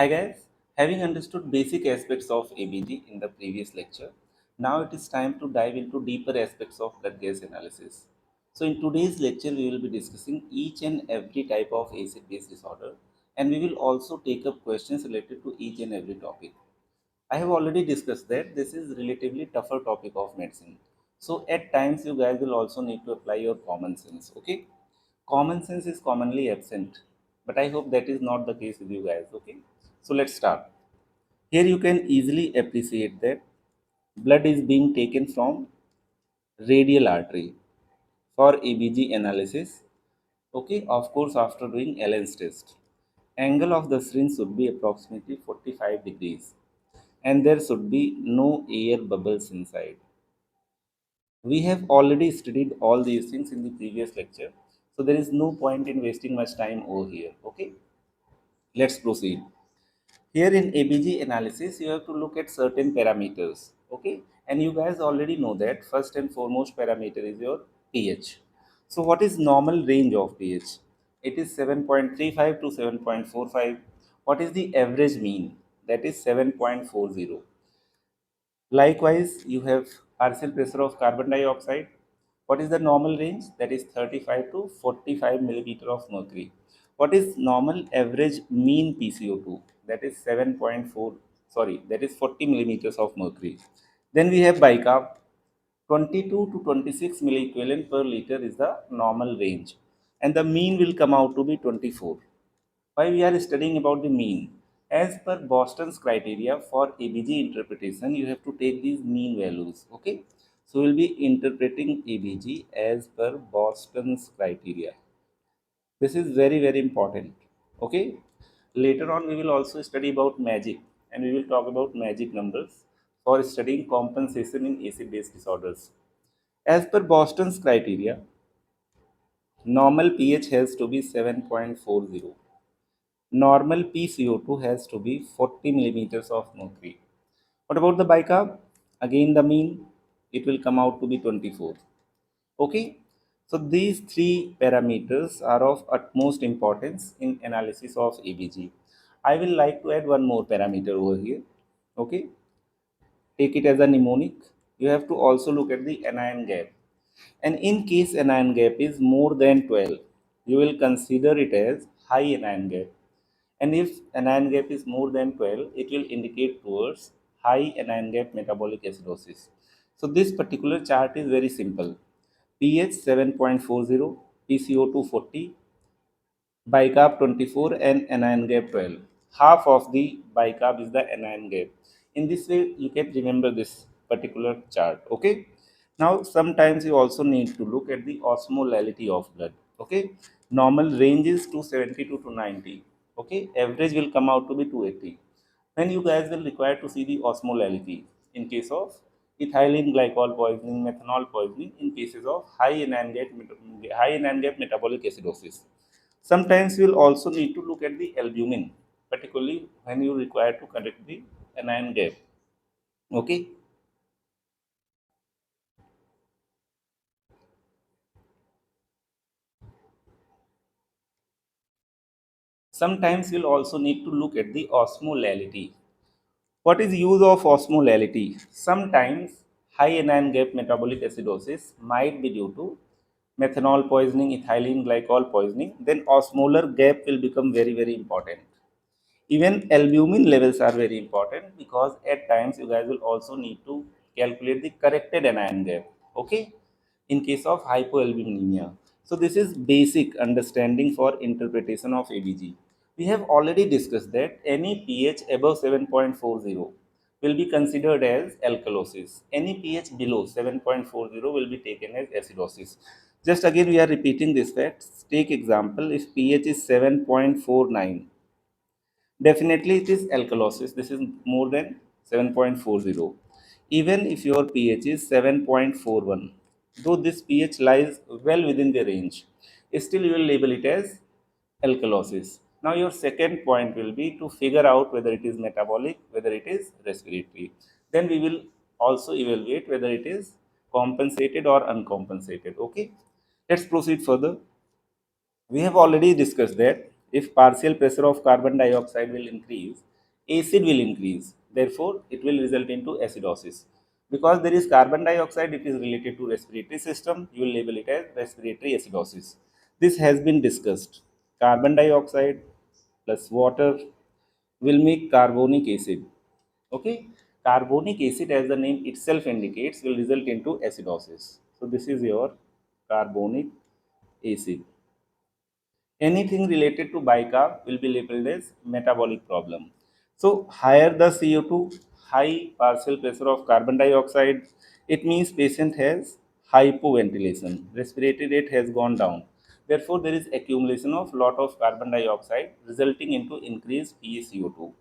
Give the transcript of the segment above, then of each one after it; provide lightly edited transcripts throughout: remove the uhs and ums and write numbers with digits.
Hi guys, having understood basic aspects of ABG in the previous lecture, now it is time to dive into deeper aspects of blood gas analysis. So in today's lecture, we will be discussing each and every type of acid-base disorder, and we will also take up questions related to each and every topic. I have already discussed that this is relatively tougher topic of medicine. So at times you guys will also need to apply your common sense. Okay, common sense is commonly absent, but I hope that is not the case with you guys. Okay, so let's start. Here you can easily appreciate that blood is being taken from radial artery for ABG analysis. Okay, of course, after doing Allen's test, angle of the syringe should be approximately 45 degrees, and there should be no air bubbles inside. We have already studied all these things in the previous lecture, so there is no point in wasting much time over here. Okay, let's proceed. Here in ABG analysis, you have to look at certain parameters. Okay, and you guys already know that first and foremost parameter is your pH. So, what is normal range of pH? It is 7.35 to 7.45. What is the average mean? That is 7.40. Likewise, you have partial pressure of carbon dioxide. What is the normal range? That is 35 to 45 millimeter of mercury. What is normal average mean PCO2? That is 7.4, sorry, that is 40 millimeters of mercury. Then we have bicarb. 22 to 26 milliequivalent per liter is the normal range. And the mean will come out to be 24. Why we are studying about the mean? As per Boston's criteria for ABG interpretation, you have to take these mean values. Okay, so we'll be interpreting ABG as per Boston's criteria. This is very important. Okay, later on we will also study about magic, and we will talk about magic numbers for studying compensation in acid-base disorders. As per Boston's criteria, normal pH has to be 7.40. Normal PCO2 has to be 40 millimeters of mercury. What about the bicarb? Again, the mean, it will come out to be 24. Okay, so these three parameters are of utmost importance in analysis of ABG. I will like to add one more parameter over here. Okay, take it as a mnemonic. You have to also look at the anion gap. And in case anion gap is more than 12, you will consider it as high anion gap. And if anion gap is more than 12, it will indicate towards high anion gap metabolic acidosis. So this particular chart is very simple. pH 7.40, PCO2 40, bicarb 24 and anion gap 12. Half of the bicarb is the anion gap. In this way, you can remember this particular chart. Okay. Now, sometimes you also need to look at the osmolality of blood. Okay. Normal range is 272 to 90. Okay. Average will come out to be 280. Then you guys will require to see the osmolality in case of ethylene glycol poisoning, methanol poisoning in cases of high anion gap metabolic acidosis. Sometimes you will also need to look at the albumin, particularly when you require to correct the anion gap. Okay. Sometimes you'll also need to look at the osmolality. What is use of osmolality? Sometimes high anion gap metabolic acidosis might be due to methanol poisoning, ethylene glycol poisoning. Then osmolar gap will become very important. Even albumin levels are very important because at times you guys will also need to calculate the corrected anion gap. Okay, in case of hypoalbuminemia. So this is basic understanding for interpretation of ABG. We have already discussed that any pH above 7.40 will be considered as alkalosis. Any pH below 7.40 will be taken as acidosis. Just again we are repeating this fact. Take example, if pH is 7.49, definitely it is alkalosis. This is more than 7.40. Even if your pH is 7.41, though this pH lies well within the range, still you will label it as alkalosis. Now your second point will be to figure out whether it is metabolic, whether it is respiratory. Then we will also evaluate whether it is compensated or uncompensated. Okay, let's proceed further. We have already discussed that if partial pressure of carbon dioxide will increase, acid will increase. Therefore, it will result into acidosis. Because there is carbon dioxide, it is related to respiratory system, you will label it as respiratory acidosis. This has been discussed. Carbon dioxide plus water will make carbonic acid. Okay, carbonic acid, as the name itself indicates, will result into acidosis. So this is your carbonic acid. Anything related to bicarb will be labeled as metabolic problem. So higher the CO2, high partial pressure of carbon dioxide, it means patient has hypoventilation. Respiratory rate has gone down. Therefore, there is accumulation of lot of carbon dioxide resulting into increased PaCO₂.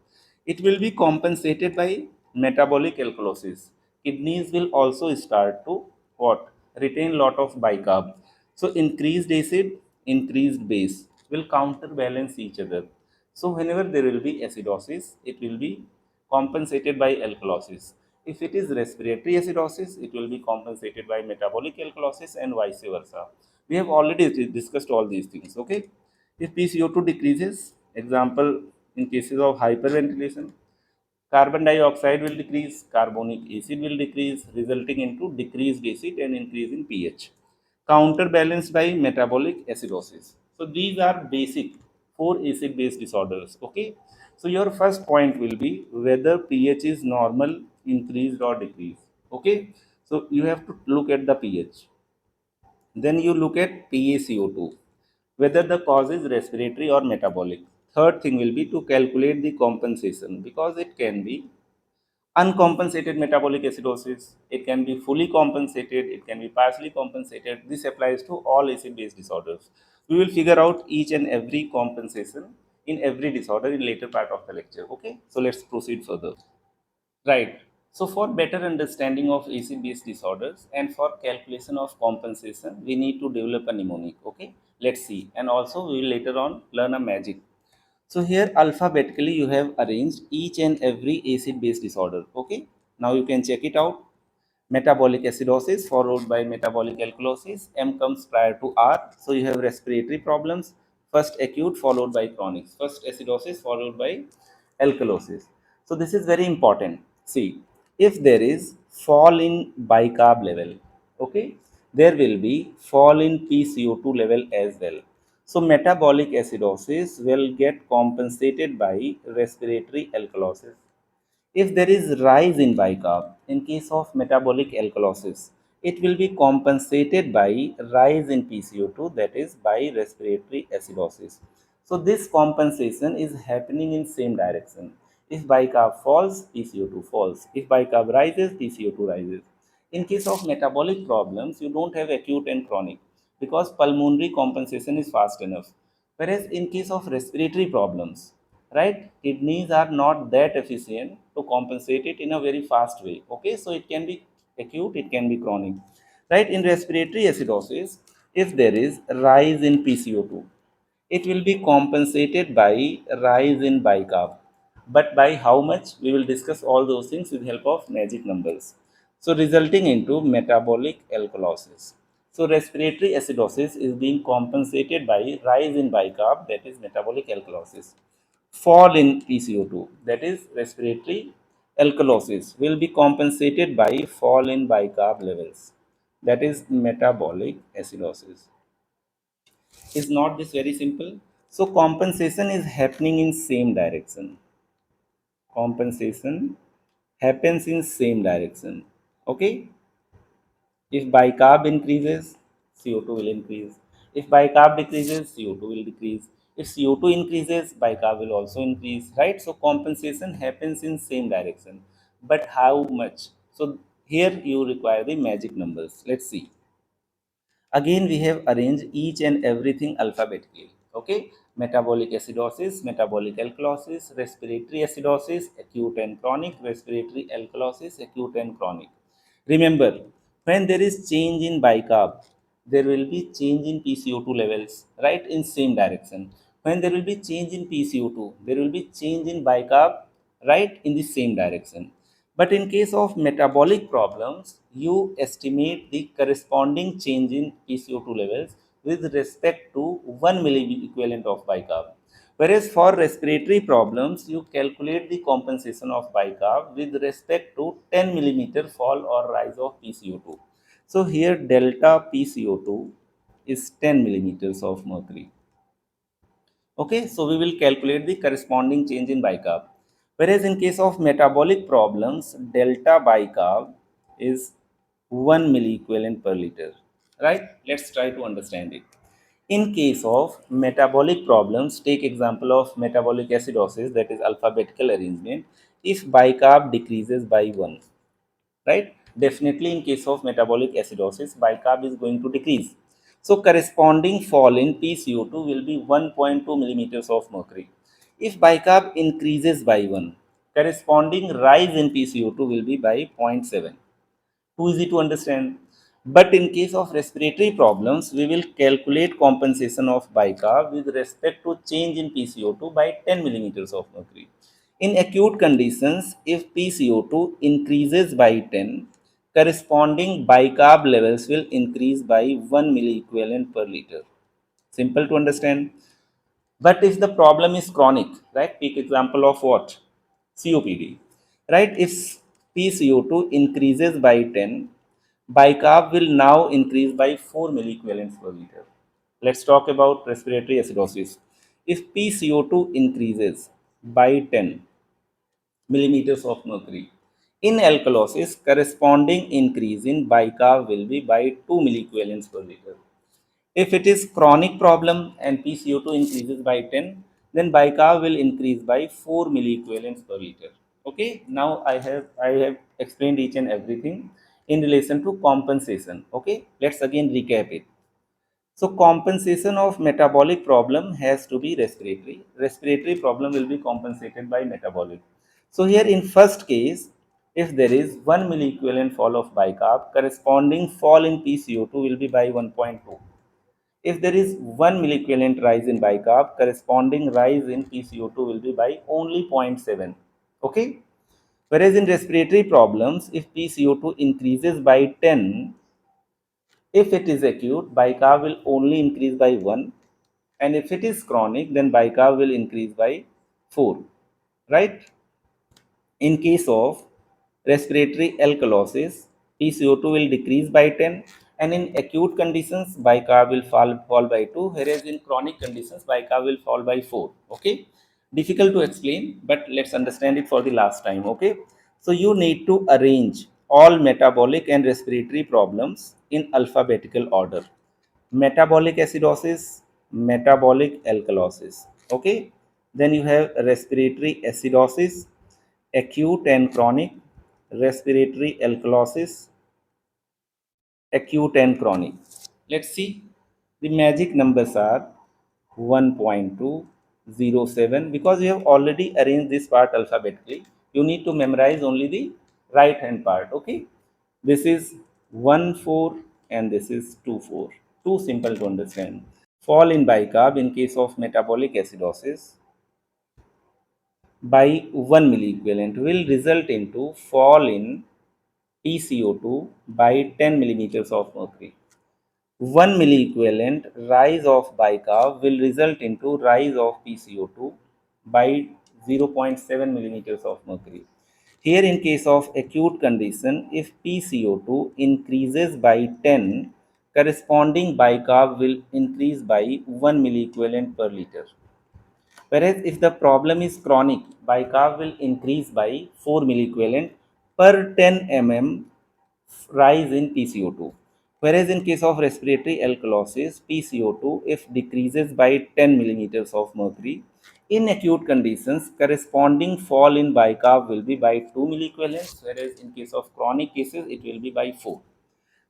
It will be compensated by metabolic alkalosis. Kidneys will also start to what? Retain lot of bicarb. So increased acid, increased base will counterbalance each other. So whenever there will be acidosis, it will be compensated by alkalosis. If it is respiratory acidosis, it will be compensated by metabolic alkalosis and vice versa. We have already discussed all these things. Okay. If PaCO₂ decreases, example in cases of hyperventilation, carbon dioxide will decrease, carbonic acid will decrease, resulting into decreased acid and increase in pH. Counterbalanced by metabolic acidosis. So these are basic four acid-base disorders. Okay. So your first point will be whether pH is normal, increased or decreased. Okay. So you have to look at the pH. Then you look at PaCO₂, whether the cause is respiratory or metabolic. Third thing will be to calculate the compensation because it can be uncompensated metabolic acidosis, it can be fully compensated, it can be partially compensated. This applies to all acid based disorders. We will figure out each and every compensation in every disorder in later part of the lecture. Okay, so let's proceed further. Right. So for better understanding of acid-base disorders and for calculation of compensation, we need to develop a mnemonic. Okay. Let's see. And also we will later on learn a magic. So here alphabetically you have arranged each and every acid-base disorder. Okay. Now you can check it out. Metabolic acidosis followed by metabolic alkalosis. M comes prior to R. So you have respiratory problems. First acute followed by chronic. First acidosis followed by alkalosis. So this is very important. See, if there is fall in bicarb level, okay, there will be fall in PaCO₂ level as well. So metabolic acidosis will get compensated by respiratory alkalosis. If there is rise in bicarb, in case of metabolic alkalosis, it will be compensated by rise in PaCO₂, that is by respiratory acidosis. So this compensation is happening in same direction. If bicarb falls, PaCO₂ falls. If bicarb rises, PaCO₂ rises. In case of metabolic problems, you don't have acute and chronic because pulmonary compensation is fast enough. Whereas in case of respiratory problems, right, kidneys are not that efficient to compensate it in a very fast way. Okay, so it can be acute, it can be chronic. Right, in respiratory acidosis, if there is rise in PaCO₂, it will be compensated by rise in bicarb. But by how much? We will discuss all those things with help of magic numbers. So resulting into metabolic alkalosis. So respiratory acidosis is being compensated by rise in bicarb, that is metabolic alkalosis. Fall in PaCO₂, that is respiratory alkalosis, will be compensated by fall in bicarb levels, that is metabolic acidosis. Is not this very simple? So compensation is happening in same direction. Compensation happens in same direction. Okay. If bicarb increases, CO2 will increase. If bicarb decreases, CO2 will decrease. If CO2 increases, bicarb will also increase, right? So compensation happens in same direction. But how much? So here you require the magic numbers. Let's see. Again, we have arranged each and everything alphabetically. Okay, metabolic acidosis, metabolic alkalosis, respiratory acidosis, acute and chronic, respiratory alkalosis, acute and chronic. Remember, when there is change in bicarb, there will be change in PaCO₂ levels, right, in same direction. When there will be change in PaCO₂, there will be change in bicarb, right, in the same direction. But in case of metabolic problems, you estimate the corresponding change in PaCO₂ levels with respect to 1 milliequivalent of bicarb. Whereas for respiratory problems, you calculate the compensation of bicarb with respect to 10 millimeter fall or rise of PCO2. So here delta PCO2 is 10 millimeters of mercury. Okay, so we will calculate the corresponding change in bicarb. Whereas in case of metabolic problems, delta bicarb is 1 milliequivalent per liter. Right? Let's try to understand it. In case of metabolic problems, take example of metabolic acidosis, that is alphabetical arrangement. If bicarb decreases by 1, right? Definitely in case of metabolic acidosis, bicarb is going to decrease. So corresponding fall in PCO2 will be 1.2 millimeters of mercury. If bicarb increases by 1, corresponding rise in PCO2 will be by 0.7. Too easy to understand. But in case of respiratory problems, we will calculate compensation of bicarb with respect to change in PCO2 by 10 millimeters of mercury. In acute conditions, if PCO2 increases by 10, corresponding bicarb levels will increase by 1 milliequivalent per liter. Simple to understand. But if the problem is chronic, right? Take example of what? COPD, right? If PCO2 increases by 10, bicarb will now increase by 4 milliequivalents per liter. Let's talk about respiratory acidosis. If PCO2 increases by 10 millimeters of mercury, in alkalosis, corresponding increase in bicarb will be by 2 milliequivalents per liter. If it is chronic problem and PCO2 increases by 10, then bicarb will increase by 4 milliequivalents per liter. Okay, now I have explained each and everything in relation to compensation. Okay, let's again recap it. So compensation of metabolic problem has to be respiratory. Respiratory problem will be compensated by metabolic. So here in first case, if there is 1 milliequivalent fall of bicarb, corresponding fall in PCO2 will be by 1.2. If there is 1 milliequivalent rise in bicarb, corresponding rise in PCO2 will be by only 0.7. Okay? Whereas in respiratory problems, if PCO2 increases by 10, if it is acute, bicarb will only increase by 1. And if it is chronic, then bicarb will increase by 4. Right? In case of respiratory alkalosis, PCO2 will decrease by 10, and in acute conditions, bicarb will fall by 2, whereas in chronic conditions, bicarb will fall by 4. Okay? Difficult to explain, but let's understand it for the last time. Okay? So you need to arrange all metabolic and respiratory problems in alphabetical order. Metabolic acidosis, metabolic alkalosis. Okay? Then you have respiratory acidosis, acute and chronic, respiratory alkalosis, acute and chronic. Let's see. The magic numbers are 1.207, because you have already arranged this part alphabetically. You need to memorize only the right hand part. Okay. This is 1 4 and this is 2 4. Too simple to understand. Fall in bicarb in case of metabolic acidosis by 1 milliequivalent will result into fall in PCO2 by 10 millimeters of mercury. 1 milliequivalent rise of bicarb will result into rise of PCO2 by 0.7 millimeters of mercury. Here in case of acute condition, if PCO2 increases by 10, corresponding bicarb will increase by 1 milliequivalent per liter. Whereas if the problem is chronic, bicarb will increase by 4 milliequivalent per 10 mm rise in PCO2. Whereas in case of respiratory alkalosis, PCO2 if decreases by 10 millimeters of mercury, in acute conditions, corresponding fall in bicarb will be by 2 milliequivalents, whereas in case of chronic cases, it will be by 4.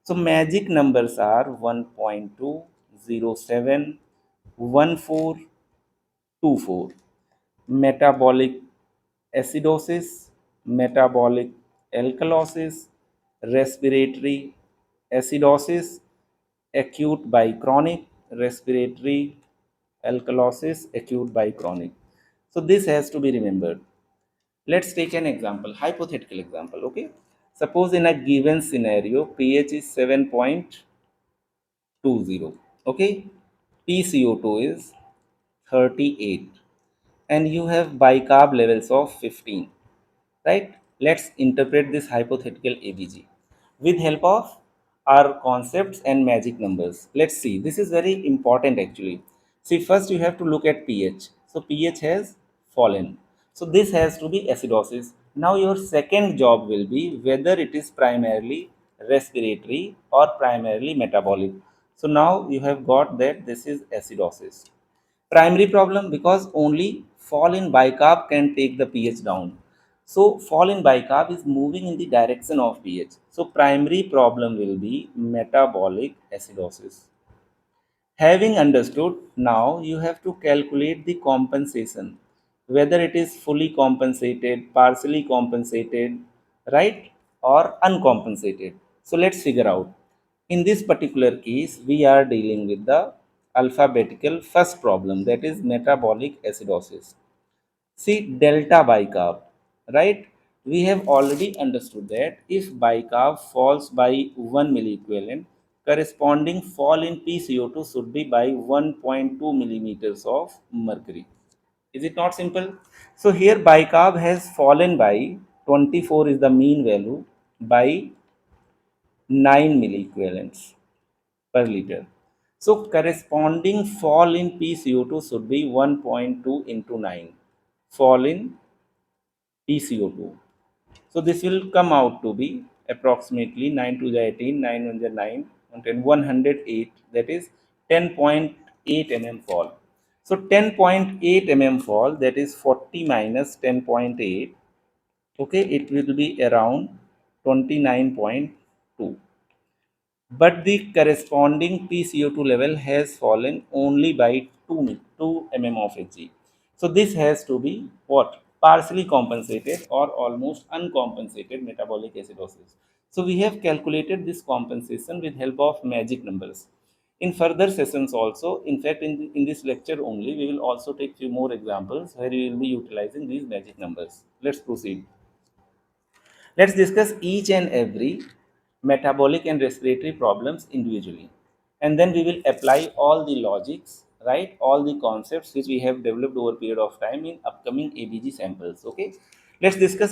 So magic numbers are 1.207, 1424. Metabolic acidosis, metabolic alkalosis, respiratory acidosis, acute by chronic, respiratory alkalosis, acute by chronic. So this has to be remembered. Let's take an example, hypothetical example. Okay, suppose in a given scenario pH is 7.20. Okay, PCO2 is 38. and you have bicarb levels of 15, right? Let's interpret this hypothetical ABG with help of our concepts and magic numbers. Let's see. This is very important actually. See, first you have to look at pH. So pH has fallen. So this has to be acidosis. Now your second job will be whether it is primarily respiratory or primarily metabolic. So now you have got that this is acidosis. Primary problem because only fall in bicarb can take the pH down. So fall in bicarb is moving in the direction of pH. So primary problem will be metabolic acidosis. Having understood, now you have to calculate the compensation, whether it is fully compensated, partially compensated, right, or uncompensated. So let's figure out. In this particular case, we are dealing with the alphabetical first problem, that is metabolic acidosis. See delta bicarb, right? We have already understood that if bicarb falls by 1 milliequivalent, corresponding fall in PCO2 should be by 1.2 millimeters of mercury. Is it not simple? So here bicarb has fallen by 24 is the mean value by 9 milliequivalents per liter. So corresponding fall in PCO2 should be 1.2 into 9 fall in PCO2. So this will come out to be approximately 9 to the 18, 9 on the 9, and 108, that is 10.8 mm fall. So 10.8 mm fall, that is 40 minus 10.8, okay, it will be around 29.2, but the corresponding PCO2 level has fallen only by 2 mm of Hg. So this has to be what? Partially compensated or almost uncompensated metabolic acidosis. So we have calculated this compensation with help of magic numbers. In further sessions also, in fact in this lecture only, we will also take few more examples where we will be utilizing these magic numbers. Let's proceed. Let's discuss each and every metabolic and respiratory problems individually. And then we will apply all the logics, right? All the concepts which we have developed over a period of time in upcoming ABG samples. Okay. Let's discuss